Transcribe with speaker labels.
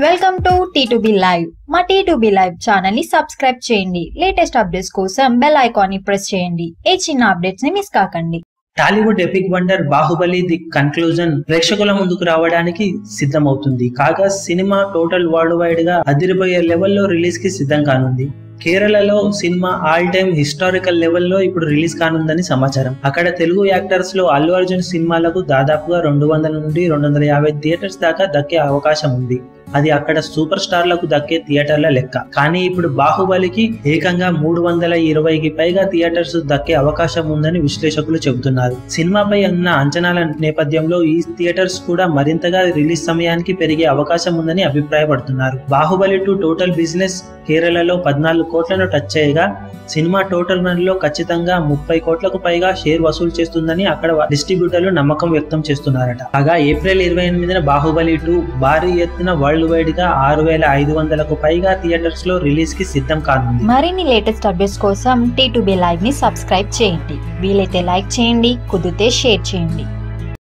Speaker 1: Welcome to T2B live. మా T2B live channel ని subscribe చేయండి. లేటెస్ట్ అప్డేట్స్ కోసం బెల్ ఐకాన్ ని ప్రెస్ చేయండి. ఏ చిన్న అప్డేట్స్ ని మిస్ కాకండి.
Speaker 2: Tollywood epic wonder Baahubali the conclusion ప్రేక్షకుల ముందుకు రావడానికి సిద్ధమవుతుంది. కాగా సినిమా టోటల్ వరల్డ్ వైడ్ గా అదిరిపోయే లెవెల్లో రిలీజ్ కి సిద్ధం కానుంది. కేరళలో సినిమా ఆల్ టైమ్ హిస్టారికల్ లెవెల్లో ఇప్పుడు రిలీజ్ కానుందని సమాచారం. అక్కడ తెలుగు యాక్టర్స్ లో అల్లు అర్జున్ సినిమాలకు దాదాపుగా 200 నుండి 250 థియేటర్స్ దాకా దక్కే అవకాశం ఉంది. అది అక్కడ సూపర్ స్టార్లకు దక్కే థియేటర్ల లెక్క. కానీ ఇప్పుడు బాహుబలికి ఏకంగా 320కి పైగా థియేటర్స్ దక్కే అవకాశం ఉందని విశ్లేషకులు చెబుతున్నారు. సినిమాపై ఉన్న అంచనాల నేపథ్యంలో ఈ థియేటర్స్ కూడా మరింతగా రిలీజ్ సమయానికి పెరిగే అవకాశం ఉందని అభిప్రాయపడుతున్నారు. బాహుబలి 2 టోటల్ బిజినెస్ కేరళలో 14 కోట్లను టచ్ చేయగా సినిమా టోటల్ రన్ లో ఖచ్చితంగా 30 కోట్లకు పైగా షేర్ వసూలు చేస్తుందని అక్కడ డిస్ట్రిబ్యూటర్లు నమ్మకం వ్యక్తం చేస్తున్నారట. కాగా ఏప్రిల్ 28న బాహుబలి 2 భారీ ఎత్తున వరల్డ్ వైడ్ గా 6500కు పైగా థియేటర్స్ లో రిలీజ్ కి సిద్ధం కానుంది.
Speaker 1: మరిన్ని లేటెస్ట్ అప్డేట్స్ కోసం T2B లైవ్ ని సబ్స్క్రైబ్ చేయండి. వీలైతే లైక్ చేయండి, కుదిరితే షేర్ చేయండి.